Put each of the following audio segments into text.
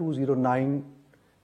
209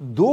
2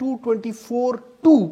224(2)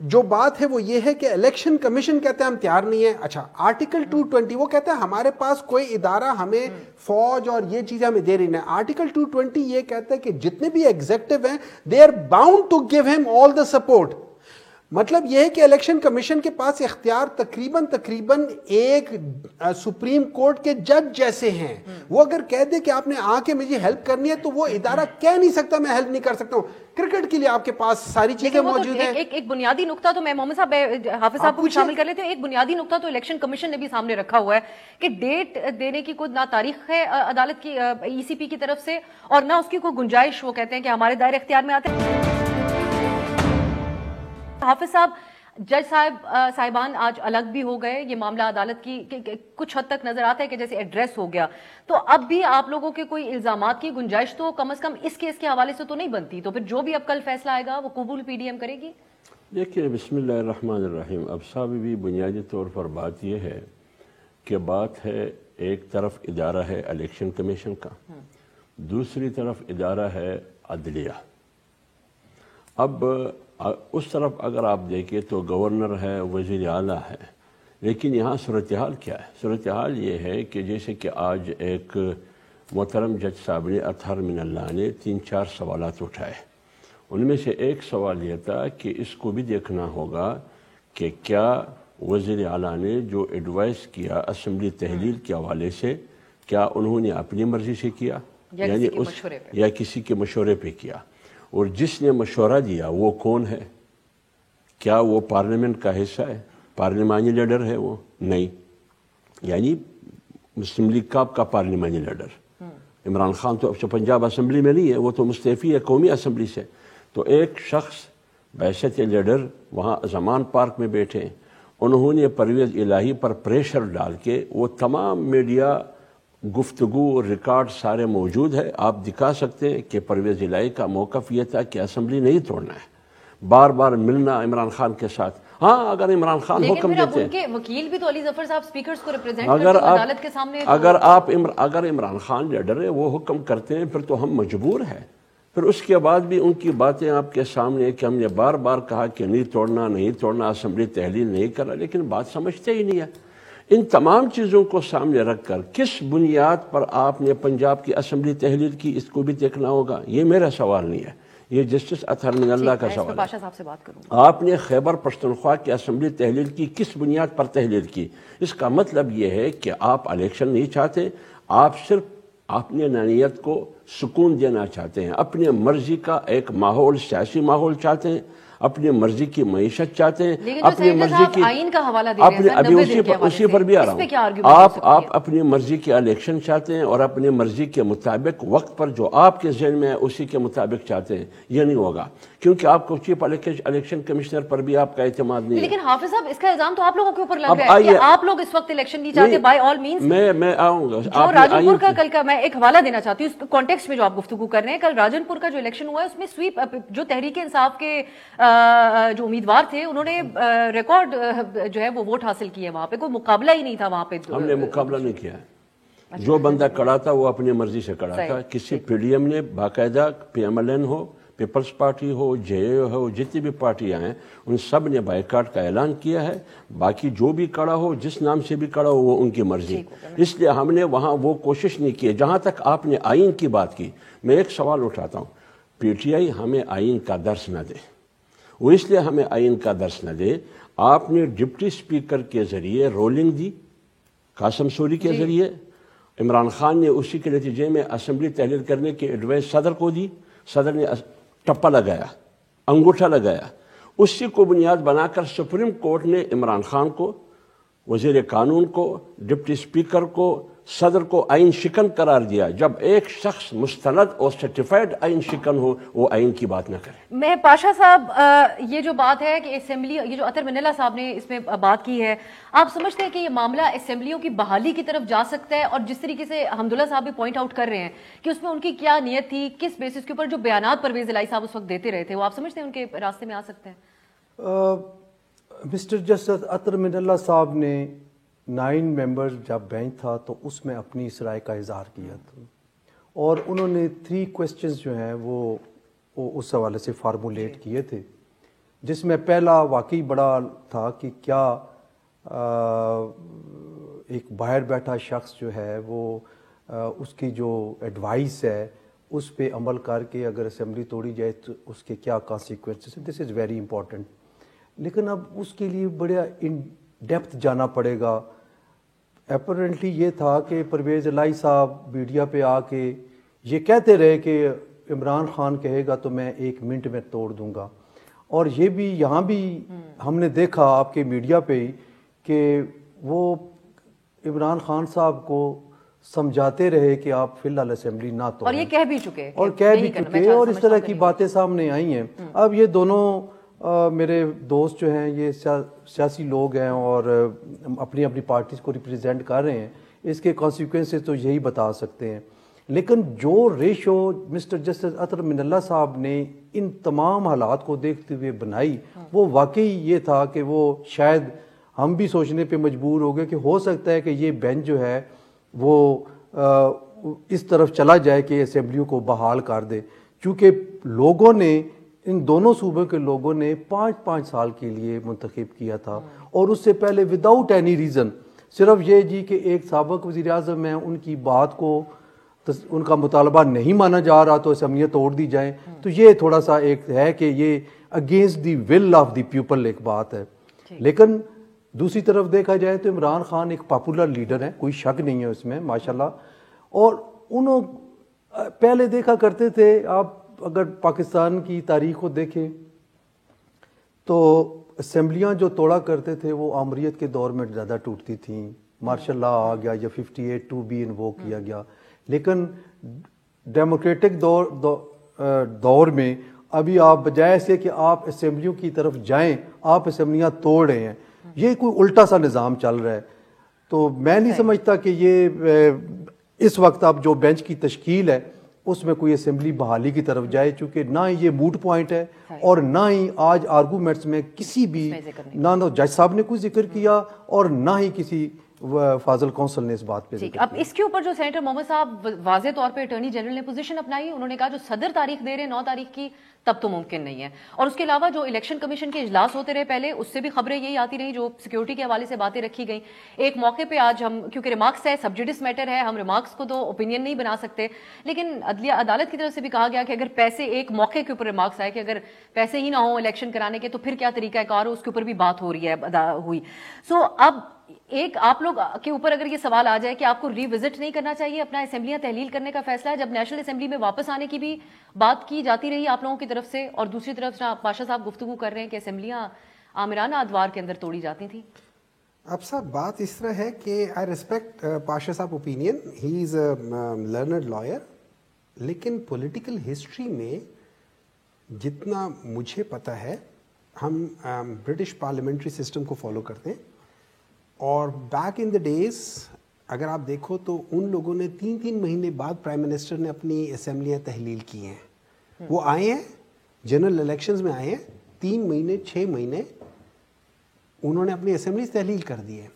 جو بات ہے وہ یہ ہے کہ الیکشن کمیشن کہتے ہیں ہم تیار نہیں ہیں. اچھا آرٹیکل 220 وہ کہتا ہے ہمارے پاس کوئی ادارہ ہمیں فوج اور یہ چیزیں ہمیں دے رہی نہیں. آرٹیکل 220 یہ کہتا ہے کہ جتنے بھی ایگزیکٹو ہیں they are bound to give him all the support. مطلب یہ ہے کہ الیکشن کمیشن کے پاس اختیار تقریباً ایک سپریم کورٹ کے جج جیسے ہیں. وہ اگر کہہ دے کہ آپ نے آ کے مجھے ہیلپ کرنی ہے تو وہ ادارہ کہہ نہیں سکتا میں ہیلپ نہیں کر سکتا ہوں. کرکٹ کے لیے آپ کے پاس ساری چیزیں موجود ہیں. ایک بنیادی نقطہ تو میں محمد صاحب حافظ صاحب کو شامل کر لیتے ہیں. ایک بنیادی نقطہ تو الیکشن کمیشن نے بھی سامنے رکھا ہوا ہے کہ ڈیٹ دینے کی کوئی نہ تاریخ ہے عدالت کی ای سی پی کی طرف سے اور نہ اس کی کوئی گنجائش. وہ کہتے ہیں کہ ہمارے دائرے اختیار میں آتے ہیں. حافظ صاحب جج صاحبان آج الگ بھی ہو گئے. یہ معاملہ عدالت کی کچھ حد تک نظر آتا ہے کہ جیسے ایڈریس ہو گیا. تو اب بھی آپ لوگوں کے کوئی الزامات کی گنجائش تو کم از کم اس کیس کے حوالے سے تو نہیں بنتی. تو پھر جو بھی اب کل فیصلہ آئے گا وہ قبول پی ڈی ایم کرے گی. دیکھیے بسم اللہ الرحمن الرحیم. اب صاحب بھی بنیادی طور پر بات یہ ہے کہ بات ہے ایک طرف ادارہ ہے الیکشن کمیشن کا, دوسری طرف ادارہ ہے عدلیہ. اب اس طرف اگر آپ دیکھیں تو گورنر ہے, وزیر اعلیٰ ہے, لیکن یہاں صورتحال کیا ہے؟ صورتحال یہ ہے کہ جیسے کہ آج ایک محترم جج صاحب نے اطہر من اللہ نے 3-4 سوالات اٹھائے. ان میں سے ایک سوال یہ تھا کہ اس کو بھی دیکھنا ہوگا کہ کیا وزیر اعلیٰ نے جو ایڈوائز کیا اسمبلی تحلیل کے حوالے سے کیا انہوں نے اپنی مرضی سے کیا یا کسی کے مشورے پہ کیا, اور جس نے مشورہ دیا وہ کون ہے؟ کیا وہ پارلیمنٹ کا حصہ ہے, پارلیمانی لیڈر ہے وہ؟ نہیں. یعنی مسلم لیگ کا پارلیمانی لیڈر عمران خان تو پنجاب اسمبلی میں نہیں ہے, وہ تو مستعفی ہے قومی اسمبلی سے. تو ایک شخص بحیثیت لیڈر وہاں زمان پارک میں بیٹھے, انہوں نے پرویز الہی پر پریشر ڈال کے وہ تمام میڈیا گفتگو ریکارڈ سارے موجود ہے, آپ دکھا سکتے ہیں کہ پرویز الہی کا موقف یہ تھا کہ اسمبلی نہیں توڑنا ہے, بار بار ملنا عمران خان کے ساتھ. ہاں اگر عمران خان حکم دیتے ان کے وکیل بھی تو علی ظفر صاحب سپیکرز کو ریپرزینٹ کرتے ہیں عدالت کے سامنے, اگر عمران خان لیڈر ہے وہ حکم کرتے ہیں پھر تو ہم مجبور ہیں. پھر اس کے بعد بھی ان کی باتیں آپ کے سامنے کہ ہم نے بار بار کہا کہ نہیں توڑنا, اسمبلی تحلیل نہیں کرا, لیکن بات سمجھتے ہی نہیں ہے. ان تمام چیزوں کو سامنے رکھ کر کس بنیاد پر آپ نے پنجاب کی اسمبلی تحلیل کی, اس کو بھی دیکھنا ہوگا. یہ میرا سوال نہیں ہے, یہ جسٹس اطہر من اللہ کا سوال ہے. آپ نے خیبر پختونخوا کی اسمبلی تحلیل کی, کس بنیاد پر تحلیل کی؟ اس کا مطلب یہ ہے کہ آپ الیکشن نہیں چاہتے, آپ صرف اپنے نانیت کو سکون دینا چاہتے ہیں, اپنے مرضی کا ایک ماحول, سیاسی ماحول چاہتے ہیں, اپنی مرضی کی معیشت چاہتے ہیں, اپنی مرضی کی آئین کا حوالہ دے رہے ہیں. ابھی اسی پر بھی آ رہا ہوں. آپ اپنی مرضی کے الیکشن چاہتے ہیں اور اپنی مرضی کے مطابق وقت پر جو آپ کے ذہن میں ہے اسی کے مطابق چاہتے ہیں. یہ نہیں ہوگا کیونکہ آپ کو چیف الیکشن کمشنر پر بھی آپ کا اعتماد نہیں ہے. لیکن حافظ صاحب اس کا الزام تو آپ لوگوں کے اوپر لگ رہا ہے کہ آپ لوگ اس وقت الیکشن نہیں چاہتے. بائی آل مینس میں آؤں گا. جو راجن پور کا کل کا میں ایک حوالہ دینا چاہتی ہوں اس کانٹیکسٹ میں جو آپ گفتگو کر رہے ہیں. کل راجن پور کا جو الیکشن ہوا ہے اس میں سویپ جو تحریک انصاف کے جو امیدوار تھے انہوں نے ریکارڈ جو ہے وہ ووٹ حاصل کیے. وہاں پہ کوئی مقابلہ ہی نہیں تھا. وہاں پہ ہم نے مقابلہ نہیں کیا. جو بندہ کڑا تھا وہ اپنی مرضی سے کڑا تھا. کسی پی ڈی ایم نے باقاعدہ پی ایم ایل این ہو, پیپلز پارٹی ہو, جے اے ہو, جتنی بھی پارٹیاں ہیں ان سب نے بائیکاٹ کا اعلان کیا ہے. باقی جو بھی کڑا ہو, جس نام سے بھی کڑا ہو, وہ ان کی مرضی. اس لیے ہم نے وہاں وہ کوشش نہیں کی. جہاں تک آپ نے آئین کی بات کی, میں ایک سوال اٹھاتا ہوں. پی ٹی آئی ہمیں آئین کا درس نہ دے, وہ اس لیے ہمیں آئین کا درس نہ دے. آپ نے ڈپٹی اسپیکر کے ذریعے رولنگ دی, قاسم سوری کے ذریعے. عمران خان نے اسی کے نتیجے میں اسمبلی تحلیل کرنے کی ایڈوائس صدر کو دی. صدر نے ٹپا لگایا, انگوٹھا لگایا. اسی کو بنیاد بنا کر سپریم کورٹ نے عمران خان کو, وزیر قانون کو, ڈپٹی اسپیکر کو, صدر کو آئین شکن قرار دیا. جب ایک شخص مستند اور سرٹیفائڈ آئین شکن ہو وہ آئین کی بات نہ کرے. میں پاشا صاحب یہ جو بات ہے کہ اسمبلی, یہ جو اطہر من اللہ صاحب نے اس میں بات کی ہے, آپ سمجھتے ہیں کہ یہ معاملہ اسمبلیوں کی بحالی کی طرف جا سکتا ہے؟ اور جس طریقے سے حمداللہ صاحب بھی پوائنٹ آؤٹ کر رہے ہیں کہ اس میں ان کی کیا نیت تھی, کس بیسس کے اوپر جو بیانات پرویز الہی صاحب اس وقت دیتے رہے تھے, وہ آپ سمجھتے ہیں ان کے راستے میں آ سکتے ہیں؟ مسٹر جسٹس اطہر من اللہ صاحب نے 9 ممبرز جب بینچ تھا تو اس میں اپنی اس رائے کا اظہار کیا تھا, اور انہوں نے 3 کوسچنز جو ہیں وہ اس حوالے سے فارمولیٹ کیے تھے. جس میں پہلا واقعی بڑا تھا کہ کیا ایک باہر بیٹھا شخص جو ہے وہ اس کی جو ایڈوائس ہے اس پہ عمل کر کے اگر اسمبلی توڑی جائے تو اس کے کیا کانسیکوینسز ہیں. دس از ویری امپورٹنٹ. لیکن اب اس کے لیے بڑا ان ڈیپتھ جانا پڑے گا. اپیرنٹلی یہ تھا کہ پرویز الہی صاحب میڈیا پہ آ کے یہ کہتے رہے کہ عمران خان کہے گا تو میں 1 منٹ میں توڑ دوں گا, اور یہ بھی یہاں بھی ہم نے دیکھا آپ کے میڈیا پہ ہی کہ وہ عمران خان صاحب کو سمجھاتے رہے کہ آپ فی الحال اسمبلی نہ توڑیں, اور یہ کہہ بھی چکے اور اس طرح کی باتیں سامنے آئی ہیں. اب یہ دونوں میرے دوست جو ہیں یہ سیاسی لوگ ہیں اور اپنی اپنی پارٹیز کو ریپرزینٹ کر رہے ہیں, اس کے کانسیکوینسز تو یہی بتا سکتے ہیں. لیکن جو ریشو مسٹر جسٹس اطہر من اللہ صاحب نے ان تمام حالات کو دیکھتے ہوئے بنائی وہ واقعی یہ تھا کہ وہ شاید ہم بھی سوچنے پہ مجبور ہو گئے کہ ہو سکتا ہے کہ یہ بینچ جو ہے وہ اس طرف چلا جائے کہ اسمبلیوں کو بحال کر دے, چونکہ لوگوں نے ان دونوں صوبوں کے لوگوں نے 5 سال کے لیے منتخب کیا تھا, اور اس سے پہلے وداؤٹ اینی ریزن صرف یہ جی کہ ایک سابق وزیر اعظم ہیں ان کی بات کو ان کا مطالبہ نہیں مانا جا رہا تو اسمبلیاں توڑ دی جائیں. تو یہ تھوڑا سا ایک ہے کہ یہ against the will of the people ایک بات ہے. لیکن دوسری طرف دیکھا جائے تو عمران خان ایک پاپولر لیڈر ہیں, کوئی شک نہیں ہے اس میں ماشاءاللہ, اور انہوں پہلے دیکھا کرتے تھے, آپ اگر پاکستان کی تاریخ کو دیکھیں تو اسمبلیاں جو توڑا کرتے تھے وہ آمریت کے دور میں زیادہ ٹوٹتی تھیں, مارشل لا آ گیا یا 58(2) بھی انوو کیا گیا. لیکن ڈیموکریٹک دور میں ابھی آپ بجائے سے کہ آپ اسمبلیوں کی طرف جائیں آپ اسمبلیاں توڑ رہے ہیں, یہ کوئی الٹا سا نظام چل رہا ہے. تو میں نہیں سمجھتا کہ یہ اس وقت اب جو بینچ کی تشکیل ہے اس میں کوئی اسمبلی بحالی کی طرف جائے, چونکہ نہ ہی یہ موٹ پوائنٹ ہے اور نہ ہی آج آرگومنٹس میں کسی بھی نہ جج صاحب نے کوئی ذکر کیا اور نہ ہی کسی فاضل کونسل نے اس بات پہ ذکر. اب اس کے اوپر جو سینیٹر محمد صاحب واضح طور پہ اٹارنی جنرل نے پوزیشن اپنائی, انہوں نے کہا جو صدر تاریخ دے رہے ہیں 9 تاریخ کی تب تو ممکن نہیں ہے. اور اس کے علاوہ جو الیکشن کمیشن کے اجلاس ہوتے رہے پہلے اس سے بھی خبریں یہی آتی رہی جو سیکیورٹی کے حوالے سے باتیں رکھی گئیں. ایک موقع پہ آج ہم کیونکہ ریمارکس ہے سبجیڈس میٹر ہے, ہم ریمارکس کو تو اوپینین نہیں بنا سکتے, لیکن عدلیہ عدالت کی طرف سے بھی کہا گیا کہ اگر پیسے ایک موقع کے اوپر ریمارکس آئے کہ اگر پیسے ہی نہ ہوں الیکشن کرانے کے تو پھر کیا طریقہ کار ہو, اس کے اوپر بھی بات ہو رہی ہے ہوئی. سو اب ایک آپ لوگ کے اوپر اگر یہ سوال آ جائے کہ آپ کو ری وزٹ نہیں کرنا چاہیے, اپنا اسمبلیاں تحلیل کرنے کا فیصلہ ہے, جب نیشنل اسمبلی میں واپس آنے کی بھی بات کی جاتی رہی آپ لوگوں کی طرف سے, اور دوسری طرف پاشا صاحب گفتگو کر رہے ہیں کہ اسمبلیاں آمرانہ ادوار کے اندر توڑی جاتی تھیں. اب صاحب بات اس طرح ہے کہ آئی respect Pasha sahab opinion, he is a learned lawyer, لیکن پولیٹیکل ہسٹری میں جتنا مجھے پتہ ہے ہم برٹش پارلیمنٹری سسٹم کو فالو کرتے ہیں, اور بیک ان دا ڈیز اگر آپ دیکھو تو ان لوگوں نے 3 مہینے بعد پرائم منسٹر نے اپنی اسمبلیاں تحلیل کی ہیں. وہ آئے ہیں جنرل الیکشنز میں آئے ہیں 3 مہینے 6 مہینے انہوں نے اپنی اسمبلیز تحلیل کر دی ہے.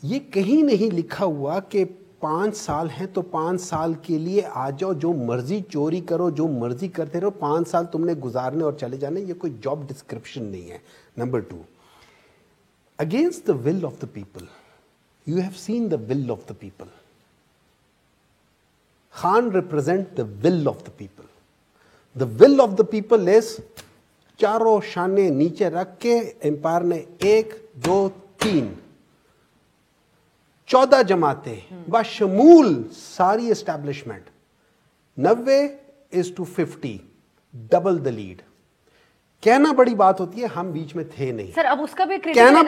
یہ کہیں نہیں لکھا ہوا کہ 5 سال ہیں تو 5 سال کے لیے آ جاؤ, جو مرضی چوری کرو جو مرضی کرتے رہو, 5 سال تم نے گزارنے اور چلے جانے, یہ کوئی جاب ڈسکرپشن نہیں ہے. Number 2, against the will of the people. You have seen the will of the people. Khan represent the will of the people. The will of the people is چاروں شانے نیچے رکھ کے امپائر نے 1 2 3 14 جماعتیں بشمول ساری اسٹیبلشمنٹ 90:50 ڈبل دا لیڈ. کہنا بڑی بات ہوتی ہے, ہم بیچ میں تھے نہیں. سر اب اس کا بھی کہنا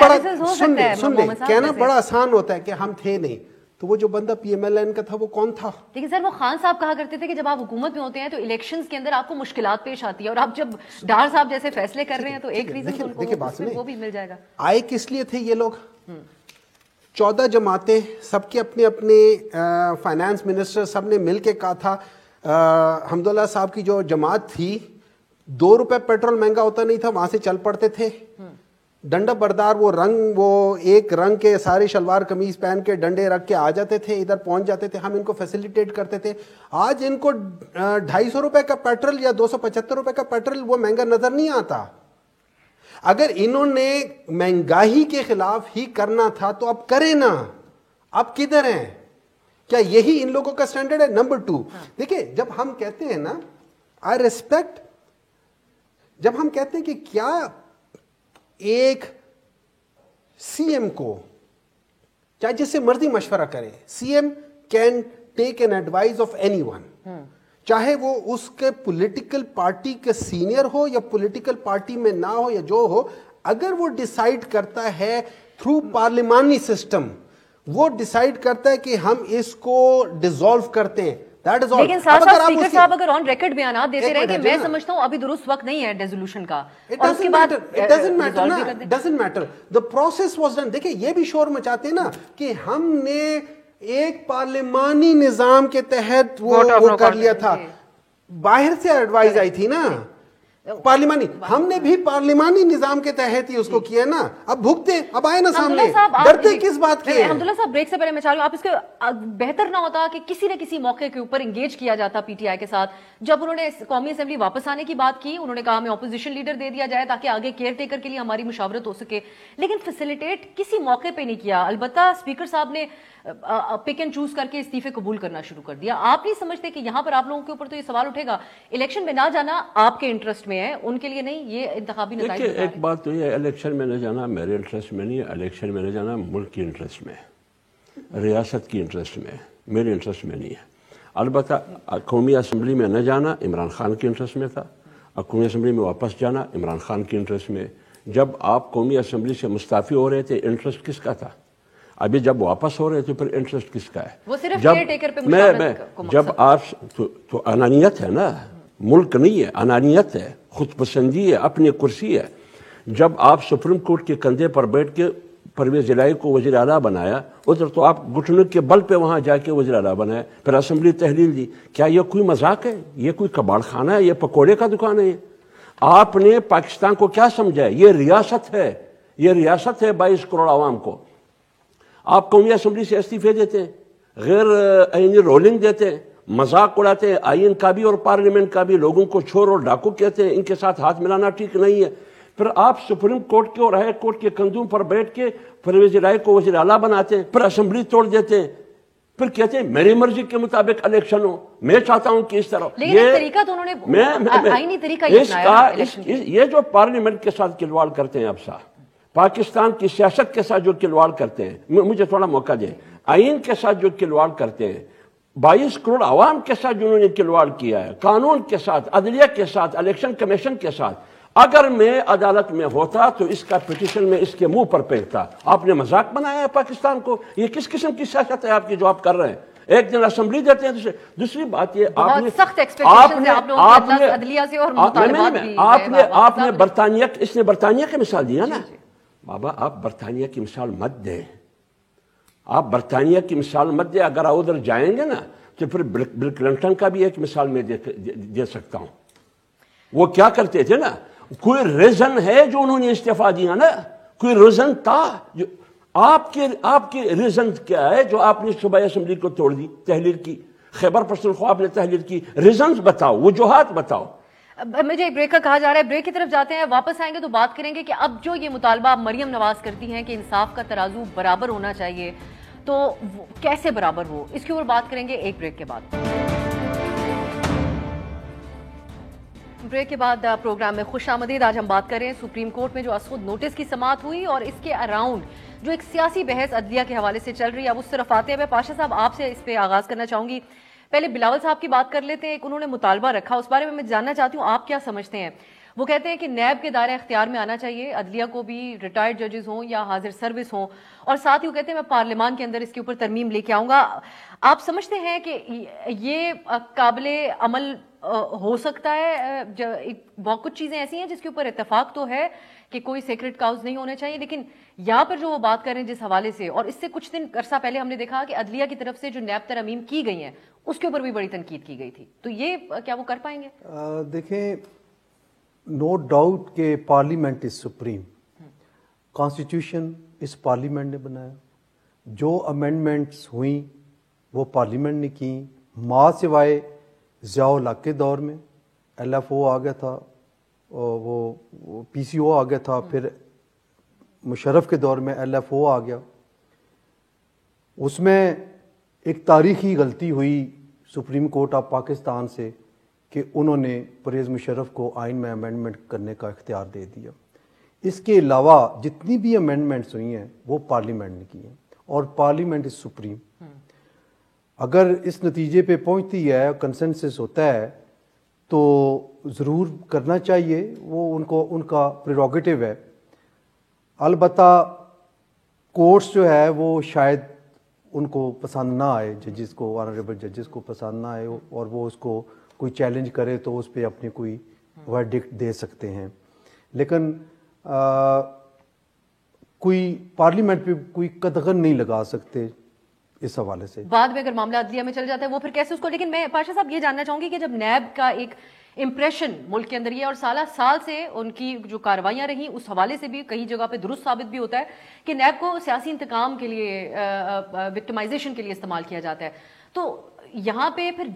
بڑا آسان ہوتا ہے کہ ہم تھے نہیں. تو وہ جو بندہ پی ایم ایل این کا تھا وہ کون تھا؟ لیکن سر وہ خان صاحب کہا کرتے تھے کہ جب آپ حکومت میں ہوتے ہیں تو الیکشنز کے اندر آپ کو مشکلات پیش آتی ہے, اور آپ جب ڈار صاحب جیسے فیصلے کر رہے ہیں تو ایک ریزن وہ بھی مل جائے گا. آئے کس لیے تھے یہ لوگ؟ 14 جماعتیں, سب کے اپنے اپنے فائنانس منسٹر, سب نے مل کے کہا تھا. حمداللہ صاحب کی جو جماعت تھی 2 روپے پیٹرول مہنگا ہوتا نہیں تھا, وہاں سے چل پڑتے تھے. ڈنڈا بردار وہ ایک رنگ کے سارے شلوار قمیض پہن کے ڈنڈے رکھ کے آ جاتے تھے, ادھر پہنچ جاتے تھے, ہم ان کو فیسیلیٹیٹ کرتے تھے. آج ان کو 250 روپے کا پیٹرول یا 275 روپے کا پیٹرول وہ مہنگا نظر نہیں آتا. اگر انہوں نے مہنگائی کے خلاف ہی کرنا تھا تو اب کریں نا, اب کدھر ہیں؟ کیا یہی ان لوگوں کا سٹینڈرڈ ہے؟ نمبر 2, دیکھیں جب ہم کہتے ہیں نا آئی ریسپیکٹ, جب ہم کہتے ہیں کہ کیا ایک سی ایم کو چاہے جس سے مرضی مشورہ کرے, C M can take an advice of anyone, چاہے وہ اس کے پولیٹیکل پارٹی کے سینئر ہو یا پولیٹیکل پارٹی میں نہ ہو یا جو ہو, اگر وہ ڈیسائیڈ کرتا ہے تھرو پارلیمانی سسٹم, وہ ڈیسائیڈ کرتا ہے کہ ہم اس کو ڈیزالو کرتے ہیں, دیٹ از آل. لیکن اسپیکر صاحب اگر آن ریکارڈ بیانات دیتے رہے کہ میں سمجھتا ہوں ابھی درست وقت نہیں ہے ڈیزولوشن کا, اور اس کے بعد doesn't matter, the process was done. دیکھیں یہ بھی شور مچاتے ہیں نا کہ ہم نے ایک پارلیمانی نظام کے تحت وہ کر لیا تھا, باہر سے ایڈوائز آئی تھی نا پارلیمانی, ہم نے بھی پارلیمانی نظام کے تحت ہی اس کو کیا نا, اب بھگتے, اب آئے نا سامنے, ڈرتے کس بات کے؟ حمداللہ صاحب بریک سے پہلے میں چاہ رہی ہوں آپ اس کے بہتر نہ ہوتا کہ کسی نہ کسی موقع کے اوپر انگیج کیا جاتا پی ٹی آئی کے ساتھ. جب انہوں نے قومی اسمبلی واپس آنے کی بات کی, انہوں نے کہا ہمیں اپوزیشن لیڈر دے دیا جائے تاکہ آگے کیئر ٹیکر کے لیے ہماری مشاورت ہو سکے, لیکن فیسیلیٹیٹ کسی موقع پہ نہیں کیا. البتہ اسپیکر صاحب نے پک اینڈ چوز کر کے استعفے قبول کرنا شروع کر دیا. آپ نہیں سمجھتے کہ یہاں پر آپ لوگوں کے اوپر تو یہ سوال اٹھے گا, الیکشن میں نہ جانا آپ کے انٹرسٹ میں ہے, ان کے لیے نہیں, یہ انتخابی نتائج. ایک بات تو یہ الیکشن میں نہ جانا میرے انٹرسٹ میں نہیں ہے, الیکشن میں نہ جانا ملک کی انٹرسٹ میں ہے, ریاست کی انٹرسٹ میں ہے, میرے انٹرسٹ میں نہیں ہے. البتہ قومی اسمبلی میں نہ جانا عمران خان کی انٹرسٹ میں تھا, قومی اسمبلی میں واپس جانا عمران خان کی انٹرسٹ میں. جب آپ قومی اسمبلی سے مستعفی ہو رہے تھے انٹرسٹ کس کا تھا؟ ابھی جب واپس ہو رہے تھے پھر انٹرسٹ کس کا ہے؟ وہ صرف کیئر ٹیکر پہ مشاورت کو مقصد. جب آپ تو انانیت ہے نا, ملک نہیں ہے, انانیت ہے, خود پسندی ہے, اپنی کرسی ہے. جب آپ سپریم کورٹ کے کندھے پر بیٹھ کے پرویز الہی کو وزیر اعلیٰ بنایا, ادھر تو آپ گھٹنے کے بل پہ وہاں جا کے وزیر اعلیٰ بنایا, پھر اسمبلی تحلیل دی. کیا یہ کوئی مذاق ہے؟ یہ کوئی کباڑ خانہ ہے؟ یہ پکوڑے کا دکان ہے؟ آپ نے پاکستان کو کیا سمجھا ہے؟ یہ ریاست ہے, یہ ریاست ہے 22 کروڑ عوام کو. آپ قومی اسمبلی سے استعفے دیتے ہیں, غیر آئینی رولنگ دیتے ہیں, مذاق اڑاتے ہیں آئین کا بھی اور پارلیمنٹ کا بھی, لوگوں کو چور اور ڈاکو کہتے ہیں, ان کے ساتھ ہاتھ ملانا ٹھیک نہیں ہے. پھر آپ سپریم کورٹ کے اور ہائی کورٹ کے کندھوں پر بیٹھ کے پرویز الہی کو وزیر اعلیٰ بناتے ہیں, پھر اسمبلی توڑ دیتے ہیں, پھر کہتے ہیں میری مرضی کے مطابق الیکشن ہو, میں چاہتا ہوں کہ اس طرح. لیکن ایک طریقہ تو انہوں نے آئینی طریقہ یہ اپنایا. یہ جو پارلیمنٹ کے ساتھ کھلواڑ کرتے ہیں اب پاکستان کی سیاست کے ساتھ جو کھلواڑ کرتے ہیں, مجھے تھوڑا موقع دیں, آئین کے ساتھ جو کھلواڑ کرتے ہیں, 22 کروڑ عوام کے ساتھ جنہوں نے کھلواڑ کیا ہے, قانون کے ساتھ, عدلیہ کے ساتھ, الیکشن کمیشن کے ساتھ, اگر میں عدالت میں ہوتا تو اس کا پٹیشن میں اس کے منہ پر پھینکتا. آپ نے مذاق بنایا ہے پاکستان کو. یہ کس قسم کی سیاست ہے آپ کی جو آپ کر رہے ہیں؟ ایک دن اسمبلی دیتے ہیں, دوسری بات یہ آپ نے برطانیہ, اس نے برطانیہ کی مثال دیا نا. بابا آپ برطانیہ کی مثال مت دیں, آپ برطانیہ کی مثال مت دیں. اگر آپ ادھر جائیں گے نا تو پھر بل کلنٹن کا بھی ایک مثال میں دے سکتا ہوں. وہ کیا کرتے تھے نا, کوئی ریزن ہے جو انہوں نے استعفا دیا نا, کوئی ریزن تھا. جو آپ کے ریزن کیا ہے جو آپ نے صوبائی اسمبلی کو توڑ دی, تحلیل کی, خیبر پختونخوا آپ نے تحلیل کی, ریزنز بتاؤ, وجوہات بتاؤ. مجھے ایک بریک کا کہا جا رہا ہے, بریک کی طرف جاتے ہیں, واپس آئیں گے تو بات کریں گے کہ اب جو یہ مطالبہ مریم نواز کرتی ہیں کہ انصاف کا ترازو برابر ہونا چاہیے, تو کیسے برابر ہو, اس کے اوپر بات کریں گے ایک بریک کے بعد. بریک کے بعد پروگرام میں خوش آمدید. آج ہم بات کریں سپریم کورٹ میں جو اسخود نوٹس کی سماعت ہوئی اور اس کے اراؤنڈ جو ایک سیاسی بحث عدلیہ کے حوالے سے چل رہی ہے, اب اس طرف آتے ہیں. میں پاشا صاحب آپ سے اس پہ آغاز کرنا چاہوں گی. پہلے بلاول صاحب کی بات کر لیتے ہیں. ایک انہوں نے مطالبہ رکھا, اس بارے میں جاننا چاہتی ہوں آپ کیا سمجھتے ہیں. وہ کہتے ہیں کہ نیب کے دائرہ اختیار میں آنا چاہیے, عدلیہ کو بھی ریٹائرڈ ججز ہوں یا حاضر سروس ہوں, اور ساتھ ہی وہ کہتے ہیں میں پارلیمان کے اندر اس کے اوپر ترمیم لے کے آؤں گا. آپ سمجھتے ہیں کہ یہ قابل عمل ہو سکتا ہے؟ بہت کچھ چیزیں ایسی ہیں جس کے اوپر اتفاق تو ہے کہ کوئی سیکرٹ کاؤز نہیں ہونے چاہیے, لیکن یہاں پر جو وہ بات کر رہے ہیں جس حوالے سے, اور اس سے کچھ دن عرصہ پہلے ہم نے دیکھا کہ عدلیہ کی طرف سے جو نیب ترامیم کی گئی ہیں اس کے اوپر بھی بڑی تنقید کی گئی تھی, تو یہ کیا وہ کر پائیں گے؟ دیکھیں, نو ڈاؤٹ کہ پارلیمنٹ از سپریم. کانسٹیٹیوشن اس پارلیمنٹ نے بنایا, جو امینڈمنٹس ہوئیں وہ پارلیمنٹ نے کی, ماں سوائے ضیاء الحق کے دور میں ایل ایف او آ گیا تھا, وہ PCO آ گیا تھا, پھر مشرف کے دور میں LFO آ گیا. اس میں ایک تاریخی غلطی ہوئی سپریم کورٹ آف پاکستان سے کہ انہوں نے پرویز مشرف کو آئین میں امینڈمنٹ کرنے کا اختیار دے دیا. اس کے علاوہ جتنی بھی امینڈمنٹس ہوئی ہیں وہ پارلیمنٹ نے کی ہیں, اور پارلیمنٹ از سپریم. اگر اس نتیجے پہ پہنچتی ہے, کنسنسس ہوتا ہے, تو ضرور کرنا چاہیے, وہ ان کا پریروگیٹو ہے. البتہ کورٹس جو ہے وہ شاید ان کو پسند نہ آئے, ججز کو, آنریبل ججز کو پسند نہ آئے, اور وہ اس کو کوئی چیلنج کرے تو اس پہ اپنی کوئی ورڈکٹ دے سکتے ہیں. لیکن کوئی پارلیمنٹ پہ کوئی قدغن نہیں لگا سکتے اس حوالے سے. بعد میں اگر معاملہ عدلیہ میں چل جاتا ہے وہ پھر کیسے اس کو. لیکن میں پاشا صاحب یہ جاننا چاہوں گی کہ جب نیب کا ایک امپریشن ملک کے اندر یہ, اور سالہ سال سے ان کی جو کارروائیاں رہیں اس حوالے سے بھی کئی جگہ پہ درست ثابت بھی ہوتا ہے کہ نیب کو سیاسی انتقام کے لیے, وکٹمائزیشن کے لیے استعمال کیا جاتا ہے. تو یہاں پہ پھر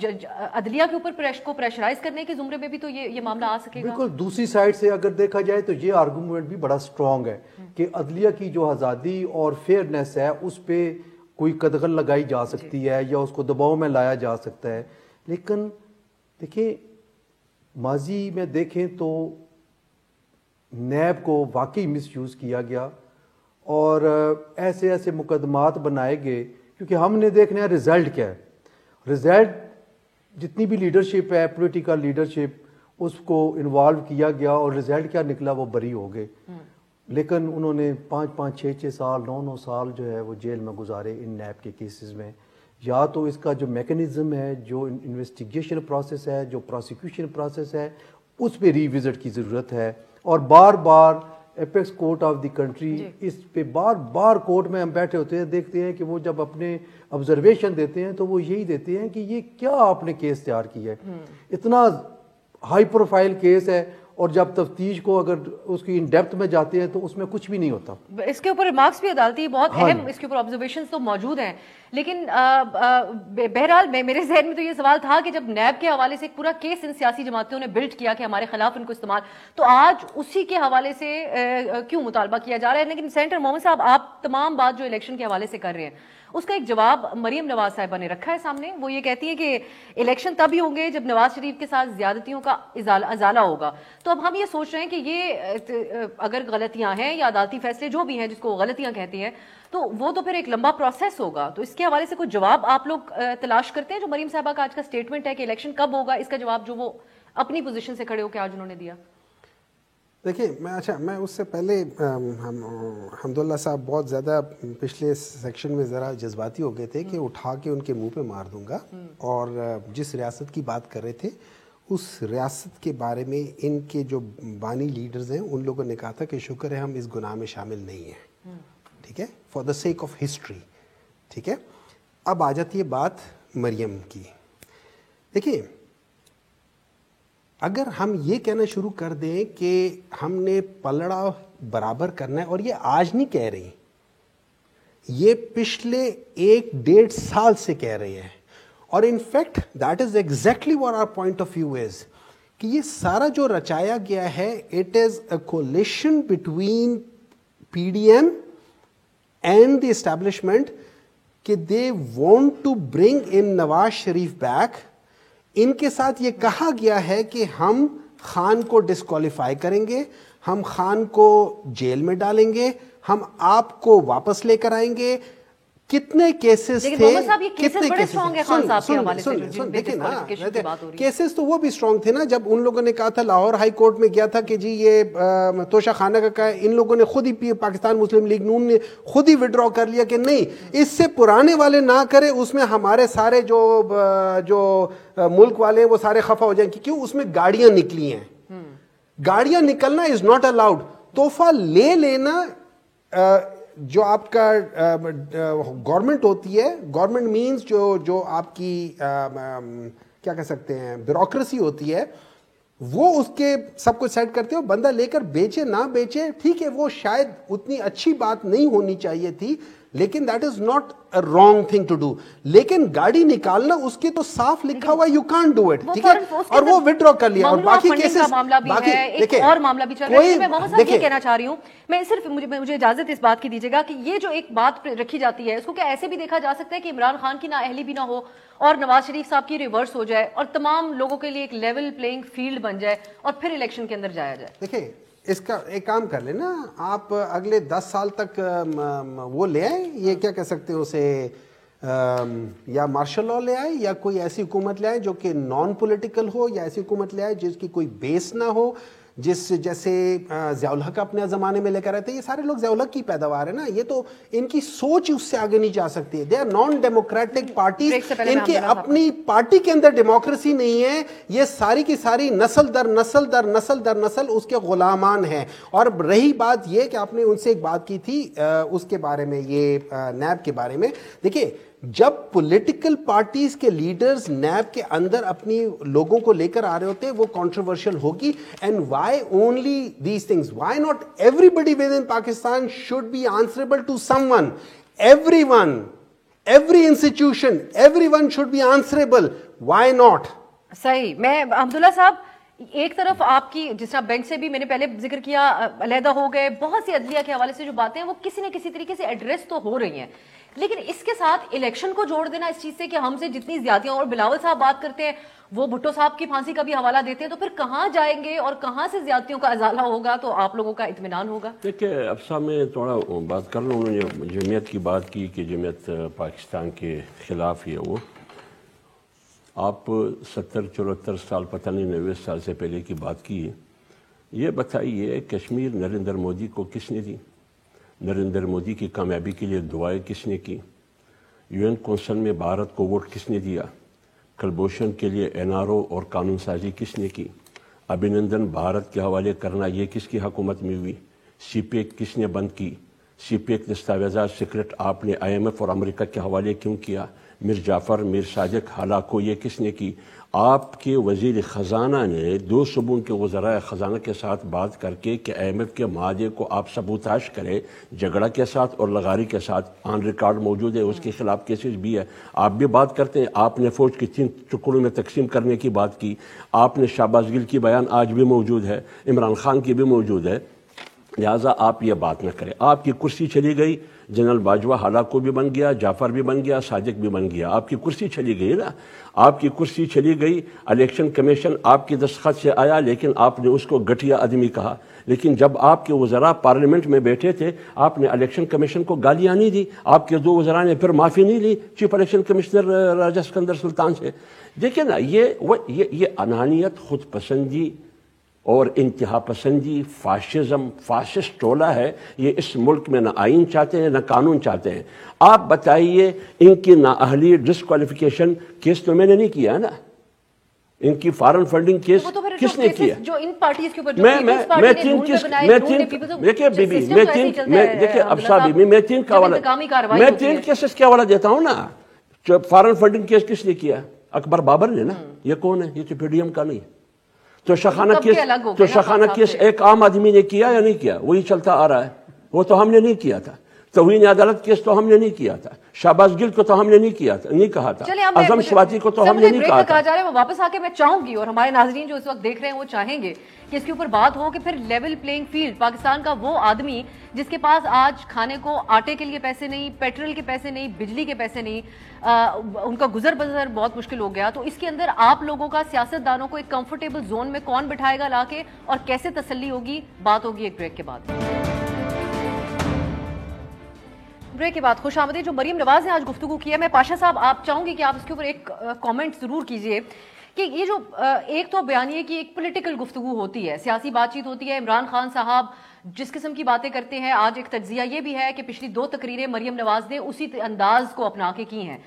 عدلیہ کے اوپر کو پریشرائز کرنے کے زمرے میں بھی تو یہ معاملہ آ سکے گا. بالکل. دوسری سائڈ سے اگر دیکھا جائے تو یہ آرگومنٹ بھی بڑا سٹرونگ ہے کہ عدلیہ کی جو آزادی اور فیئرنیس ہے اس پہ کوئی قدغن لگائی جا سکتی ہے یا اس کو دباؤ میں لایا جا سکتا ہے. لیکن دیکھیں ماضی میں دیکھیں تو نیب کو واقعی مس یوز کیا گیا, اور ایسے ایسے مقدمات بنائے گئے, کیونکہ ہم نے دیکھنا ہے رزلٹ کیا ہے. رزلٹ جتنی بھی لیڈرشپ ہے, پولیٹیکل لیڈرشپ, اس کو انوالو کیا گیا, اور رزلٹ کیا نکلا, وہ بری ہو گئے. لیکن انہوں نے 5-5, 6-6 سال, 9-9 سال جو ہے وہ جیل میں گزارے ان نیب کے کیسز میں. یا تو اس کا جو میکنزم ہے, جو انویسٹیگیشن پروسیس ہے, جو پروسیکیوشن پروسیس ہے, اس پہ ری وزٹ کی ضرورت ہے. اور بار بار apex court of the country اس پہ بار بار کورٹ میں ہم بیٹھے ہوتے ہیں, دیکھتے ہیں کہ وہ جب اپنے آبزرویشن دیتے ہیں تو وہ یہی دیتے ہیں کہ یہ کیا آپ نے کیس تیار کیا ہے, اتنا ہائی پروفائل کیس ہے, اور جب تفتیش کو اگر اس کی ان ڈیپتھ میں جاتے ہیں تو اس میں کچھ بھی نہیں ہوتا. اس کے اوپر ریمارکس بھی عدالتی بہت اہم, اس کے اوپر آبزرویشنز تو موجود ہیں. لیکن بہرحال میرے ذہن میں تو یہ سوال تھا کہ جب نیب کے حوالے سے ایک پورا کیس ان سیاسی جماعتوں نے بلڈ کیا کہ ہمارے خلاف ان کو استعمال, تو آج اسی کے حوالے سے کیوں مطالبہ کیا جا رہا ہے. لیکن سینیٹر محمد صاحب, آپ تمام بات جو الیکشن کے حوالے سے کر رہے ہیں اس کا ایک جواب مریم نواز صاحبہ نے رکھا ہے سامنے. وہ یہ کہتی ہیں کہ الیکشن تب ہی ہوں گے جب نواز شریف کے ساتھ زیادتیوں کا ازالہ ہوگا. تو اب ہم یہ سوچ رہے ہیں کہ یہ اگر غلطیاں ہیں یا عدالتی فیصلے جو بھی ہیں جس کو غلطیاں کہتے ہیں, تو وہ تو پھر ایک لمبا پروسیس ہوگا. تو اس کے حوالے سے کوئی جواب آپ لوگ تلاش کرتے ہیں؟ جو مریم صاحبہ کا آج کا اسٹیٹمنٹ ہے کہ الیکشن کب ہوگا, اس کا جواب جو وہ اپنی پوزیشن سے کھڑے ہو کے آج انہوں نے دیا. دیکھیں میں اس سے پہلے حمداللہ صاحب بہت زیادہ پچھلے سیکشن میں ذرا جذباتی ہو گئے تھے کہ اٹھا کے ان کے منہ پہ مار دوں گا, اور جس ریاست کی بات کر رہے تھے اس ریاست کے بارے میں ان کے جو بانی لیڈرز ہیں ان لوگوں نے کہا تھا کہ شکر ہے ہم اس گناہ میں شامل نہیں ہیں. ٹھیک ہے, for the sake of history. ٹھیک ہے, اب آ جاتی ہے بات مریم کی. دیکھیے اگر ہم یہ کہنا شروع کر دیں کہ ہم نے پلڑا برابر کرنا ہے, اور یہ آج نہیں کہہ رہی, یہ پچھلے 1-1.5 سال سے کہہ رہے ہیں, اور in fact that is exactly what our point of view is, کہ یہ سارا جو رچایا گیا ہے it is a coalition between PDM and the establishment, کہ they want to bring in Nawaz Sharif back. ان کے ساتھ یہ کہا گیا ہے کہ ہم خان کو ڈسکوالیفائی کریں گے, ہم خان کو جیل میں ڈالیں گے, ہم آپ کو واپس لے کر آئیں گے. کتنے کیسز تھے, کیسز تو وہ بھی اسٹرانگ تھے نا. جب ان لوگوں نے کہا تھا, لاہور ہائی کورٹ میں گیا تھا کہ جی یہ توشہ خانہ کا کہا ہے, ان لوگوں نے خود ہی, پاکستان مسلم لیگ نون نے خود ہی وڈرا کر لیا کہ نہیں, اس سے پرانے والے نہ کرے, اس میں ہمارے سارے جو ملک والے ہیں وہ سارے خفا ہو جائیں. کیوں, اس میں گاڑیاں نکلی ہیں, گاڑیاں نکلنا از ناٹ الاؤڈ. تحفہ لے لینا جو آپ کا گورنمنٹ ہوتی ہے, گورنمنٹ مینز جو آپ کی کیا کہہ سکتے ہیں بیوروکریسی ہوتی ہے, وہ اس کے سب کچھ سیٹ کرتے ہو. بندہ لے کر بیچے نہ بیچے ٹھیک ہے, وہ شاید اتنی اچھی بات نہیں ہونی چاہیے تھی, لیکن that is not a wrong thing to do. لیکن گاڑی نکالنا اس کے تو صاف لکھا ہوا یو کانٹ ڈو اٹ, ٹھیک ہے, اور وہ ودرا کر لیا. اور باقی کیسز ایک اور معاملہ بھی چل رہا ہے. میں محمد صاحب یہ کہنا چاہ رہی ہوں, میں صرف مجھے اجازت اس بات کی دیجیے گا کہ یہ جو ایک بات رکھی جاتی ہے اس کو کیا ایسے بھی دیکھا جا سکتا ہے کہ عمران خان کی نااہلی بھی نہ ہو اور نواز شریف صاحب کی ریورس ہو جائے اور تمام لوگوں کے لیے ایک لیول پلینگ فیلڈ بن جائے اور پھر الیکشن کے اندر جایا جائے؟ دیکھیں اس کا ایک کام کر لیں نا آپ, اگلے 10 سال تک وہ لے آئیں, یہ کیا کہہ سکتے ہیں اسے, یا مارشل لاء لے آئے, یا کوئی ایسی حکومت لے آئے جو کہ نان پولیٹیکل ہو, یا ایسی حکومت لے آئے جس کی کوئی بیس نہ ہو, جیسے ضیاء الحق اپنے زمانے میں لے کر رہے تھے. یہ سارے لوگ ضیاء الحق کی پیداوار ہے نا, یہ تو ان کی سوچ اس سے آگے نہیں جا سکتی ہے. They are non democratic parties, ان کی اپنی پارٹی کے اندر ڈیموکریسی نہیں ہے. یہ ساری کی ساری نسل در نسل در نسل در نسل اس کے غلامان ہیں. اور رہی بات یہ کہ آپ نے ان سے ایک بات کی تھی اس کے بارے میں, یہ نیب کے بارے میں, دیکھیے جب پولیٹیکل پارٹیز کے لیڈرز نیب کے اندر اپنی لوگوں کو لے کر آ رہے ہوتے ہیں وہ کنٹروورشل ہوگی. And why only these things, why not everybody with in Pakistan should be answerable to someone, everyone, every institution, everyone should be answerable, why not? صحیح. میں عبداللہ صاحب ایک طرف آپ کی جس طرح بینک سے بھی میں نے پہلے ذکر کیا علیحدہ ہو گئے, بہت سی عدلیہ کے حوالے سے جو باتیں ہیں وہ کسی نہ کسی طریقے سے ایڈریس تو ہو رہی ہیں, لیکن اس کے ساتھ الیکشن کو جوڑ دینا اس چیز سے کہ ہم سے جتنی زیادتیاں, اور بلاول صاحب بات کرتے ہیں وہ بھٹو صاحب کی پھانسی کا بھی حوالہ دیتے ہیں, تو پھر کہاں جائیں گے اور کہاں سے زیادتیوں کا ازالہ ہوگا تو آپ لوگوں کا اطمینان ہوگا؟ دیکھیے افسا میں تھوڑا بات کر لوں, انہوں نے جمعیت کی بات کی کہ جمعیت پاکستان کے خلاف ہی ہے. وہ آپ 70-74 سال پتہ نہیں 90 سال سے پہلے کی بات کی ہے. یہ بتائیے کشمیر نریندر مودی کو کس نے دی؟ نریندر مودی کی کامیابی کے لیے دعائیں کس نے کی؟ یو این کونسل میں بھارت کو ووٹ کس نے دیا؟ کلبھوشن کے لیے این آر او اور قانون سازی کس نے کی؟ ابھینندن بھارت کے حوالے کرنا یہ کس کی حکومت میں ہوئی؟ سی پیک کس نے بند کی؟ سی پیک دستاویزات سیکرٹ آپ نے آئی ایم ایف اور امریکہ کے حوالے کیوں کیا؟ میر جعفر, میر صادق ہلاکو یہ کس نے کی؟ آپ کے وزیر خزانہ نے 2 صوبوں کے وزراء خزانہ کے ساتھ بات کر کے کہ آئی ایم ایف کے معاہدے کو آپ سبوتاش کریں, جھگڑا کے ساتھ اور لغاری کے ساتھ, آن ریکارڈ موجود ہے, اس کے خلاف کیسز بھی ہے. آپ بھی بات کرتے ہیں, آپ نے فوج کی 3 ٹکڑوں میں تقسیم کرنے کی بات کی, آپ نے شہباز گل کی بیان آج بھی موجود ہے, عمران خان کی بھی موجود ہے, لہٰذا آپ یہ بات نہ کریں. آپ کی کرسی چلی گئی, جنرل باجوہ ہلاکو بھی بن گیا, جعفر بھی بن گیا, صادق بھی بن گیا, آپ کی کرسی چلی گئی نا, آپ کی کرسی چلی گئی. الیکشن کمیشن آپ کی دستخط سے آیا لیکن آپ نے اس کو گھٹیا آدمی کہا, لیکن جب آپ کے وزراء پارلیمنٹ میں بیٹھے تھے آپ نے الیکشن کمیشن کو گالیاں نہیں دی, آپ کے 2 وزراء نے پھر معافی نہیں لی چیف الیکشن کمشنر راجہ اسکندر سلطان سے. دیکھیں نا یہ انانیت, خود پسندی اور انتہا پسندی, فاشزم, فاشسٹ ٹولہ ہے. یہ اس ملک میں نہ آئین چاہتے ہیں نہ قانون چاہتے ہیں. آپ بتائیے ان کی نااہلی ڈسکوالیفیکیشن کیس تو میں نے نہیں کیا نا, ان کی فارن فنڈنگ کیس کس نے کیا؟ جو ان پارٹیز کے اوپر میں 3 کیس, دیکھیے بیبی, دیکھیے افسا بیبی, میں 3 کیسز کے حوالہ دیتا ہوں نا. فارن فنڈنگ کیس کس نے کیا؟ اکبر بابر نے نا. یہ کون ہے؟ یہ تو پی ڈی ایم کا نہیں. تو شخانہ کیس ایک عام آدمی نے کیا یا نہیں کیا؟ وہی چلتا آ رہا ہے. وہ تو ہم نے نہیں کیا تھا. توہین عدالت کیس تو ہم نے نہیں کیا تھا. شہباز گل کو تو ہم نے نہیں کیا تھا, نہیں کہا تھا. اعظم سواتی کو تو ہم نے نہیں کہا تھا. وہ واپس آ کے میں چاہوں گی اور ہمارے ناظرین جو اس وقت دیکھ رہے ہیں وہ چاہیں گے کہ اس کے اوپر بات ہو کہ پھر لیول پلینگ فیلڈ پاکستان کا وہ آدمی جس کے پاس آج کھانے کو آٹے کے لیے پیسے نہیں, پیٹرول کے پیسے نہیں, بجلی کے پیسے نہیں, ان کا گزر بسر بہت مشکل ہو گیا, تو اس کے اندر آپ لوگوں کا, سیاست دانوں کو ایک کمفرٹیبل زون میں کون بٹھائے گا لا کے, اور کیسے تسلی ہوگی؟ بات ہوگی ایک بریک کے بعد. بریک کے بعد خوش آمدید. جو مریم نواز نے آج گفتگو کی ہے, میں پاشا صاحب آپ چاہوں گی کہ آپ اس کے اوپر ایک کامنٹ ضرور کیجئے کہ یہ جو ایک تو بیانیے کی ایک پولیٹیکل گفتگو ہوتی ہے, سیاسی بات چیت ہوتی ہے, عمران خان صاحب جس قسم کی باتیں کرتے ہیں, آج ایک تجزیہ یہ بھی ہے کہ پچھلی 2 تقریریں مریم نواز نے اسی انداز کو اپنا کے کی ہیں,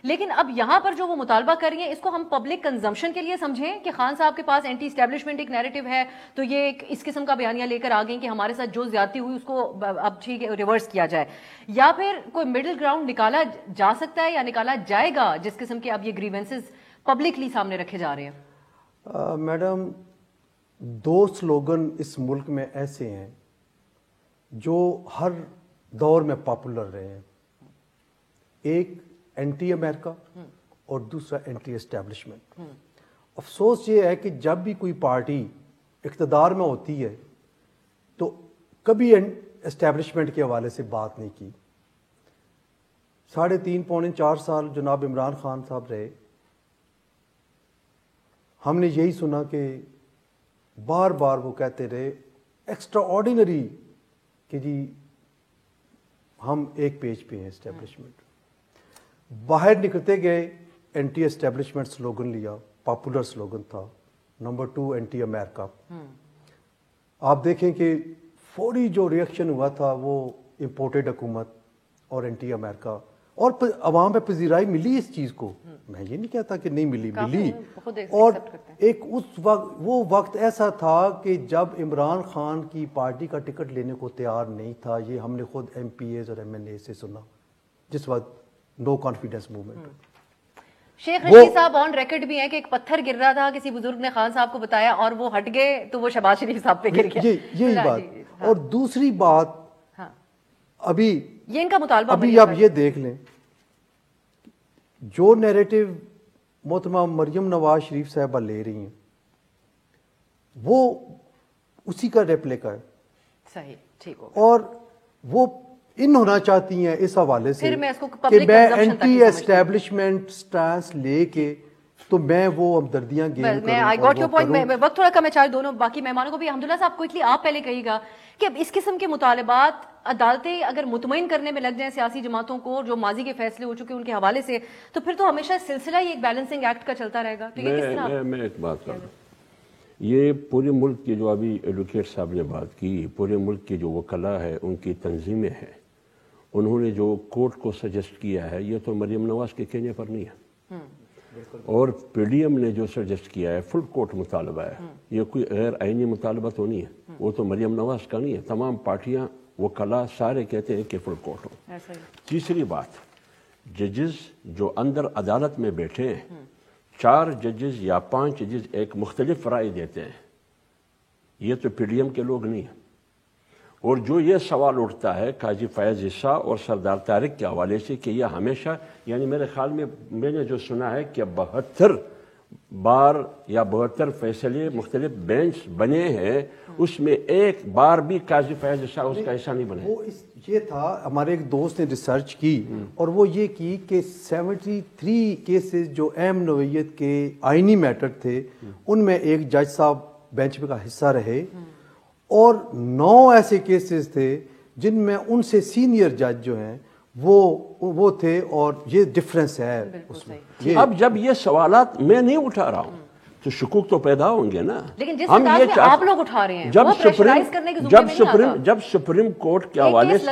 لیکن اب یہاں پر جو وہ مطالبہ کر رہی ہیں اس کو ہم پبلک کنزمپشن کے لیے سمجھیں کہ خان صاحب کے پاس اینٹی اسٹیبلشمنٹ ایک نیریٹو ہے تو یہ ایک اس قسم کا بیانیہ لے کر آ گئیں کہ ہمارے ساتھ جو زیادتی ہوئی اس کو اب ٹھیک ہے ریورس کیا جائے, یا پھر کوئی مڈل گراؤنڈ نکالا جا سکتا ہے یا نکالا جائے گا جس قسم کے اب یہ گریونسز پبلکلی سامنے رکھے جا رہے ہیں؟ میڈم 2 سلوگن اس ملک میں ایسے ہیں جو ہر دور میں پاپولر رہے ہیں. ایک اینٹی امریکہ اور دوسرا اینٹی اسٹیبلشمنٹ. افسوس یہ ہے کہ جب بھی کوئی پارٹی اقتدار میں ہوتی ہے تو کبھی اسٹیبلشمنٹ کے حوالے سے بات نہیں کی. 3.5 پونے 4 سال جناب عمران خان صاحب رہے, ہم نے یہی سنا کہ بار بار وہ کہتے رہے ایکسٹرا آرڈینری کہ جی ہم ایک پیج پہ ہیں اسٹیبلشمنٹ. باہر نکلتے گئے اینٹی اسٹیبلشمنٹ سلوگن لیا, پاپولر سلوگن تھا. نمبر 2 اینٹی امریکہ. آپ دیکھیں کہ فوری جو ریئیکشن ہوا تھا وہ امپورٹڈ حکومت اور اینٹی امریکہ, اور عوام پہ پذیرائی ملی اس چیز کو. میں یہ نہیں کہتا کہ نہیں ملی, ملی. اور ایک اس وقت وہ وقت ایسا تھا کہ جب عمران خان کی پارٹی کا ٹکٹ لینے کو تیار نہیں تھا. یہ ہم نے خود ایم پی ایز اور ایم ایل اے سے سنا جس وقت no confidence movement. Sheikh Rashid صاحب آن ریکارڈ بھی ہیں کہ ایک پتھر گر رہا تھا, کسی بزرگ نے خان صاحب کو بتایا اور وہ ہٹ گئے تو وہ شہباز شریف صاحب پہ گر گیا. یہی بات. اور دوسری بات ابھی یہ ان کا مطالبہ, ابھی آپ یہ دیکھ لیں جو نیریٹو محترمہ مریم نواز شریف صاحبہ لے رہی ہیں وہ اسی کا ریپلیکا ہے. صحیح, ٹھیک ہو. اور وہ ان ہونا چاہتی ہیں اس حوالے سے کہ کہ میں اینٹی اسٹیبلشمنٹ سٹانس لے کے تو میں وہ ہمدردیاں گین کروں. میں آئی گاٹ یور پوائنٹ. وقت تھوڑا کم ہے, چاہے دونوں باقی مہمانوں کو بھی. حمداللہ صاحب کوئکلی آپ پہلے کہیے گا کہ اب اس قسم کے مطالبات عدالتیں اگر مطمئن کرنے میں لگ جائیں سیاسی جماعتوں کو جو ماضی کے فیصلے ہو چکے ان کے حوالے سے, تو پھر تو ہمیشہ سلسلہ ہی ایک بیلنسنگ ایکٹ کا چلتا رہے گا. تو یہ کس طرح؟ میں ایک بات کر رہا ہوں, یہ پورے ملک کے جو ابھی ایڈوکیٹ صاحب نے بات کی, پورے ملک کے جو وکلاء ہے ان کی تنظیمیں ہیں, انہوں نے جو کورٹ کو سجیسٹ کیا ہے یہ تو مریم نواز کے کہنے پر نہیں ہے, اور پی ڈی ایم نے جو سجیسٹ کیا ہے فل کورٹ مطالبہ ہے. یہ کوئی غیر آئینی مطالبہ تو نہیں ہے, وہ تو مریم نواز کا نہیں ہے. تمام پارٹیاں وکلاء سارے کہتے ہیں کہ فل کورٹ ہو. تیسری بات, ججز جو اندر عدالت میں بیٹھے ہیں 4 ججز یا 5 ججز ایک مختلف رائے دیتے ہیں, یہ تو پی ڈی ایم کے لوگ نہیں ہیں. اور جو یہ سوال اٹھتا ہے قاضی فیاض عیسیٰ اور سردار طارق کے حوالے سے کہ یہ ہمیشہ, یعنی میرے خیال میں نے جو سنا ہے کہ 72 بار یا 72 فیصلے مختلف بینچ بنے ہیں, اس میں ایک بار بھی قاضی فیاض عیسیٰ اس کا حصہ نہیں بنے. وہ یہ تھا, ہمارے ایک دوست نے ریسرچ کی اور وہ یہ کی کہ 73 کیسز جو اہم نوعیت کے آئینی میٹر تھے ان میں ایک جج صاحب بینچ کا حصہ رہے, اور 9 ایسے کیسز تھے جن میں ان سے سینئر جج جو ہیں وہ تھے, اور یہ ڈفرنس ہے اس میں. اب جب یہ سوالات میں نہیں اٹھا رہا ہوں تو شکوک تو پیدا ہوں گے نا. لیکن جس انداز میں آپ لوگ اٹھا رہے ہیں جب سپریم کورٹ کے حوالے سے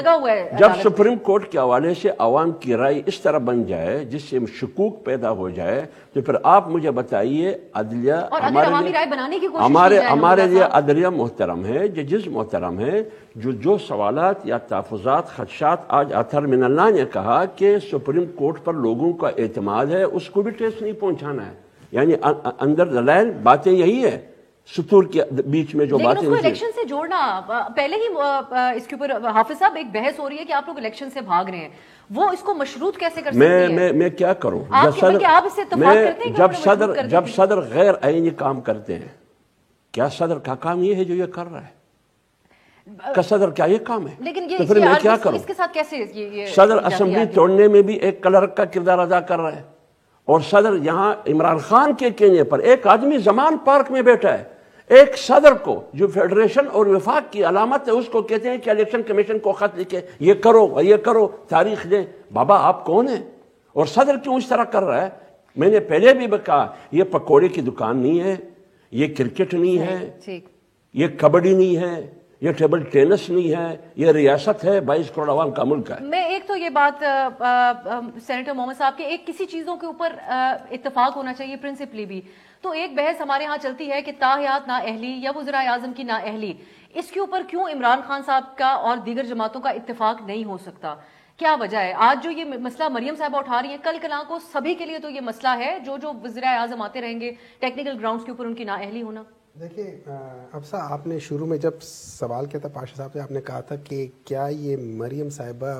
سپریم کورٹ کے حوالے سے عوام کی رائے اس طرح بن جائے جس سے شکوک پیدا ہو جائے, تو پھر آپ مجھے بتائیے عدلیہ ہمارے لیے عدلیہ محترم ہے, ججز محترم ہے, جو سوالات یا تحفظات خدشات, آج اطہر من اللہ نے کہا کہ سپریم کورٹ پر لوگوں کا اعتماد ہے, اس کو بھی ٹیسٹ نہیں پہنچانا ہے. یعنی اندر دلائل باتیں یہی ہے, سطور کے بیچ میں جو باتیں. لیکن اس کو الیکشن سے جوڑنا, پہلے ہی اس کے اوپر حافظ صاحب ایک بحث ہو رہی ہے کہ آپ لوگ الیکشن سے بھاگ رہے ہیں, وہ اس کو مشروط کیسے کر سکتے ہیں؟ میں کیا کروں جب صدر غیر آئینی کام کرتے ہیں, کیا صدر کا کام یہ ہے جو یہ کر رہا ہے؟ کا صدر کیا یہ کام ہے؟ لیکن تو پھر میں کیا کروں؟ اس کے ساتھ کیسے صدر اسمبلی توڑنے میں بھی ایک کلرک کا کردار ادا کر رہا ہے, اور صدر یہاں عمران خان کے کہنے پر ایک آدمی زمان پارک میں بیٹھا ہے, ایک صدر کو جو فیڈریشن اور وفاق کی علامت ہے اس کو کہتے ہیں کہ الیکشن کمیشن کو خط لکھے, یہ کرو تاریخ دیں. بابا آپ کون ہیں؟ اور صدر کیوں اس طرح کر رہا ہے؟ میں نے پہلے بھی کہا یہ پکوڑے کی دکان نہیں ہے, یہ کرکٹ نہیں ہے, یہ کبڈی نہیں ہے, یہ ٹیبل ٹینس نہیں ہے, یہ ریاست ہے, 22 کروڑ عوام کا ملک ہے. میں ایک تو یہ بات سینیٹر محمد صاحب کے, ایک کسی چیزوں کے اوپر اتفاق ہونا چاہیے پرنسپلی بھی, تو ایک بحث ہمارے ہاں چلتی ہے کہ تاحیات نااہلی یا وزراء اعظم کی نااہلی, اس کے اوپر کیوں عمران خان صاحب کا اور دیگر جماعتوں کا اتفاق نہیں ہو سکتا؟ کیا وجہ ہے؟ آج جو یہ مسئلہ مریم صاحبہ اٹھا رہی ہیں, کل کلاں کو سبھی کے لیے تو یہ مسئلہ ہے, جو وزراء اعظم آتے رہیں گے ٹیکنیکل گراؤنڈز کے اوپر ان کی نااہلی ہونا. دیکھیں افسا, آپ نے شروع میں جب سوال کیا تھا پاشا صاحب سے, آپ نے کہا تھا کہ کیا یہ مریم صاحبہ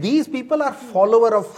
these people are follower of